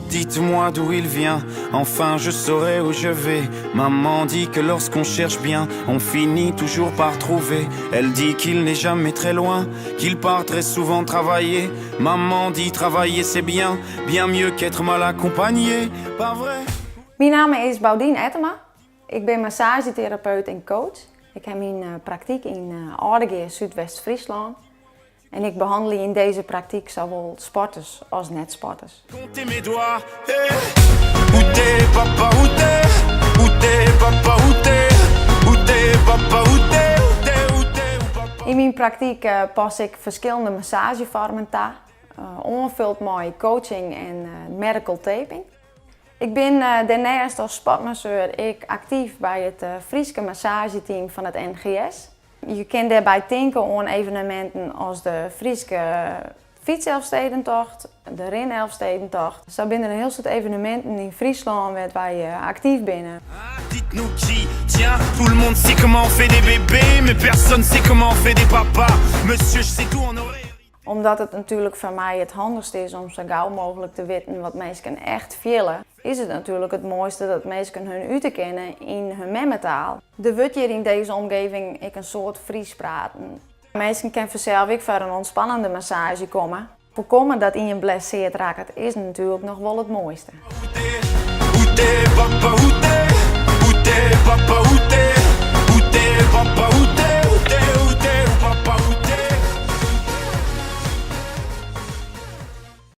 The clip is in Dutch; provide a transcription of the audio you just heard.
Dites-moi d'où il vient, enfin je saurai où je vais. Maman dit que lorsqu'on cherche bien, on finit toujours par trouver. Elle dit qu'il n'est jamais très loin, qu'il part très souvent travailler. Maman dit travailler c'est bien, bien mieux qu'être mal accompagné. Pas vrai? Mijn naam is Baudien Ettema. Ik ben massagetherapeut en coach. Ik heb mijn praktijk in Oudegeer, Zuidwest-Friesland. En ik behandel in deze praktijk zowel sporters als net-sporters. Comptez mes doigts, hey. Où t'es, papa, où t'es? Où t'es, papa, où t'es? Où t'es, papa, où t'es? Où t'es, où t'es, où papa? In mijn praktijk pas ik verschillende massagevormen toe, aangevuld met coaching en medical taping. Ik ben daarnaast als sportmasseur actief bij het Frieske massageteam van het NGS. Je kunt daarbij denken aan evenementen als de Frieske fietselfstedentocht, de renelfstedentocht. Zo zijn er een heel soort evenementen in Friesland waar wij actief binnen. Dites-nous qui, tiens, tout le monde sait comment on fait des bébés, mais personne sait comment on fait des papas. Monsieur, je sais tout en oreille. Omdat het natuurlijk voor mij het handigste is om zo gauw mogelijk te weten wat mensen echt willen, is het natuurlijk het mooiste dat mensen hun uit te kennen in hun memmetaal. Er wordt hier in deze omgeving een soort Fries praten. Mensen kunnen vanzelf ook voor een ontspannende massage komen. Voorkomen dat in je blesseerd raakt is natuurlijk nog wel het mooiste.